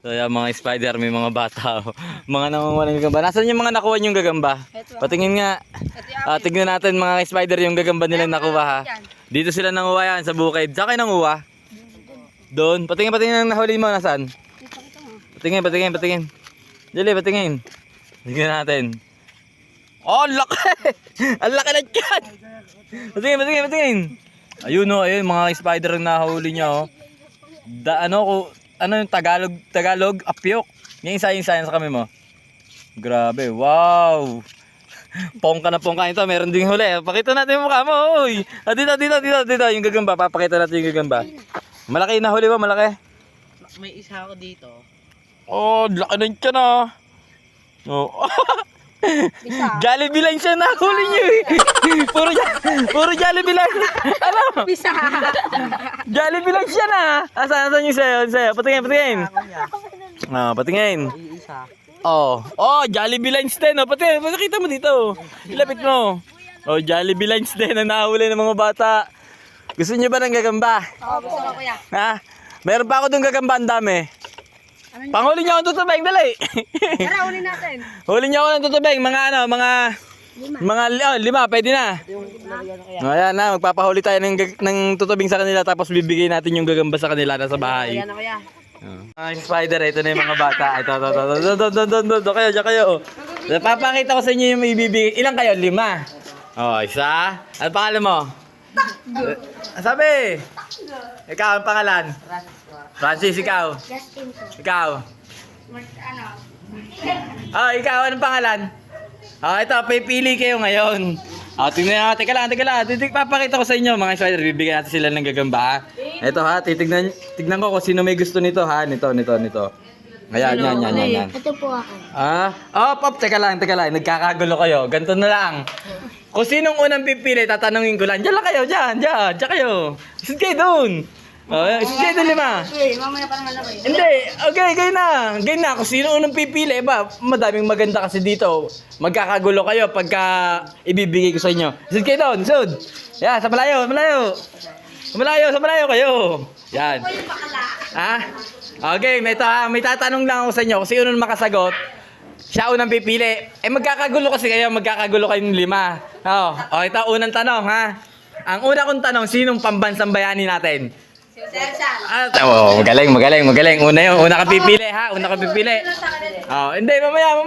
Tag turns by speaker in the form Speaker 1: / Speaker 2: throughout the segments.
Speaker 1: So yan mga spider, may mga bata. Mga nangunguha ng gagamba. Nasaan yung mga nakuha yung gagamba? Patingin nga. Tignan natin mga spider yung gagamba nilang nakuha ha. Dito sila nanguha yan sa bukid. Saan kayo nanguha? Doon. Patingin ang nahuli mo. Nasaan? Patingin. Dali, patingin. Tignan natin. Oh, ang laki! Ang laki na dyan! Patingin. Ayun o, ayun mga spider ang nahuli niya o. Ano yung Tagalog, apyok. Yung isa sa kami mo. Grabe, wow. Pongka na pongka ito, meron ding huli. Pakita natin yung mukha mo, uy. Dito, yung gagamba. Papakita natin yung gagamba. Malaki na huli mo, malaki.
Speaker 2: May isa ako dito.
Speaker 1: Oh, laki na siya na. Oh. Jollibee lang siya nahuli niyo eh. Puro Jollibee lang. Ano?
Speaker 3: Bisa.
Speaker 1: Jollibee lang siya na. Asan yung sayo? Patingin. Patingin.
Speaker 2: Isa.
Speaker 1: Oh, Jollibee lines din. Oh, patingin, pakita mo dito. Ilapit mo. Oh, Jollibee lines din na nahuli ng mga bata. Gusto niyo ba ng gagamba?
Speaker 3: Oo, gusto ko kuya.
Speaker 1: Ha? Meron pa ako dong gagamba, ang dami. Panghuli niyo ako ng tutubeng, dali.
Speaker 3: Tara, unin natin.
Speaker 1: Huli niyo ako ng tutubeng, lima, pwede na. Ayan na, magpapahuli tayo ng tutubing sa kanila tapos bibigay natin yung gagamba sa kanila na sa bahay.
Speaker 3: Ayan na kuya.
Speaker 1: Mga spider, ito na yung mga bata. Ito kayo. Papakita ko sa inyo yung ibibigay. Ilan kayo? 5. Oh, isa. Ano pangalan mo? Sabi. Ikaw, ang pangalan? Francis, ikaw. Ikaw. Oh, ikaw, anong pangalan? Oh, ito, pipili kayo ngayon. Oh, tingnan natin. Teka lang. Papakita ko sa inyo, mga spider. Bibigyan natin sila ng gagamba. Ito ha, tignan ko kung sino may gusto nito ha. Nito. Ayan.
Speaker 3: Ito po ako.
Speaker 1: Teka lang. Nagkakagulo kayo. Ganito na lang. Kung sinong unang pipili, tatanungin ko lang. Diyan lang kayo, diyan kayo. Isid kayo doon. Isid kayo doon 5.
Speaker 3: Mamaya pa naman ako eh.
Speaker 1: Hindi, okay, game na. Kung sino unang pipili, madaming maganda kasi dito. Magkakagulo kayo pagka ibibigay ko sa inyo. Isid kayo doon, isod. Yan, sa malayo kayo. Yan. Ha? Okay, may tatanong lang ako sa inyo. Kung sino unang makasagot, siya unang pipili. Magkakagulo kayong 5. Ito unang tanong ha. Ang una kong tanong, sinong pambansang bayani natin? Magaling. Una ka pipili ha. Hindi, mamaya.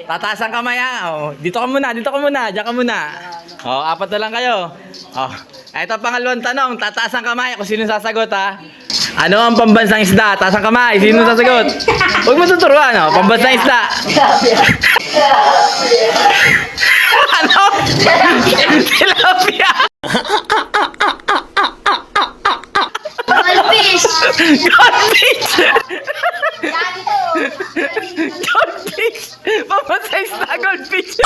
Speaker 1: Tataas ang kamay ha. Dito ka muna. Diyan ka muna. 4 na lang kayo. Ito pangalawang tanong, tataas ang kamay kung sino sasagot ha. Ano ang pambansang isda? Taas ang kamay, sino sasagot? Huwag mo tuturuan, pambansang isda. Ano? Tilapia.
Speaker 3: Goldfish!
Speaker 1: Goldfish! Pambansang isda, goldfish!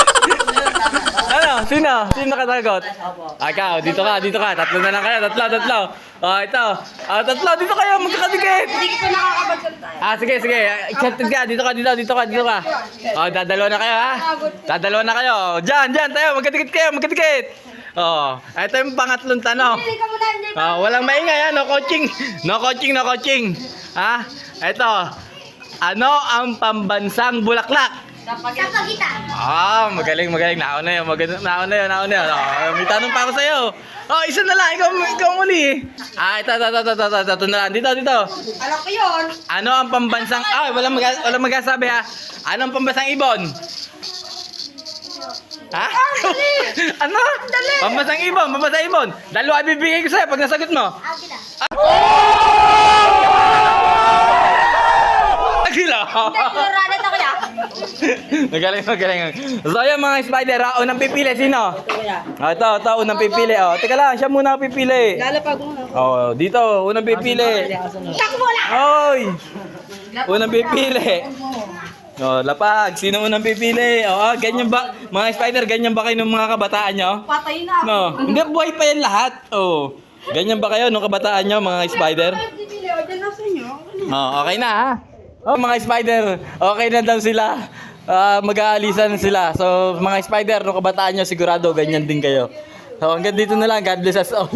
Speaker 1: Ano? Sino nakasagot? Ikaw, dito ka. Tatlo na lang kayo, tatlo. Ito. Tatlo, dito kayo, magkakadikit.
Speaker 3: Hindi ko nakakapagsalita.
Speaker 1: Sige. Chatted ka, dito ka. Dadalawa na kayo, ha? Dadalawa na kayo. Diyan, tayo, magkadikit kayo. Ito yung pangatlong tanong.
Speaker 3: Hindi ka muna, hindi ka.
Speaker 1: Walang maingay, ha? No coaching. Ha? Ito. Ano ang pambansang bulaklak?
Speaker 3: Sa pagitan.
Speaker 1: Magaling. Nauna yun. May tanong pa ako sa'yo. Isa na lang. Ikaw muli. Ito na lang. Dito.
Speaker 3: Alam ko yun.
Speaker 1: Ano ang pambansang... walang magsasabi ha. Ano ang pambansang ibon? Ha? Ano? Pambansang ibon. Dalawa ibibigay ko sa'yo pag nasagot mo. Agila.
Speaker 3: Ranet ako ya.
Speaker 1: Magaling. So ayan mga spider, unang pipili, sino? Ito, unang pipili. Teka lang, siya muna pipili.
Speaker 3: Lalapag muna.
Speaker 1: Dito, unang pipili.
Speaker 3: Takbo lang!
Speaker 1: Oy! Unang pipili. Lapag, sino unang pipili? Ganyan ba? Mga spider, ganyan ba kayo ng mga kabataan nyo?
Speaker 3: Patay na.
Speaker 1: No, hindi, buhay pa yan lahat. Ganyan ba kayo nung kabataan nyo, mga spider?
Speaker 3: Pipili, o dyan na sa inyo.
Speaker 1: Okay na ha? Mga spider, okay na daw sila. Mag-aalisan sila. So, mga spider, nung kabataan nyo, sigurado, ganyan din kayo. So, hanggang dito na lang. God bless us all.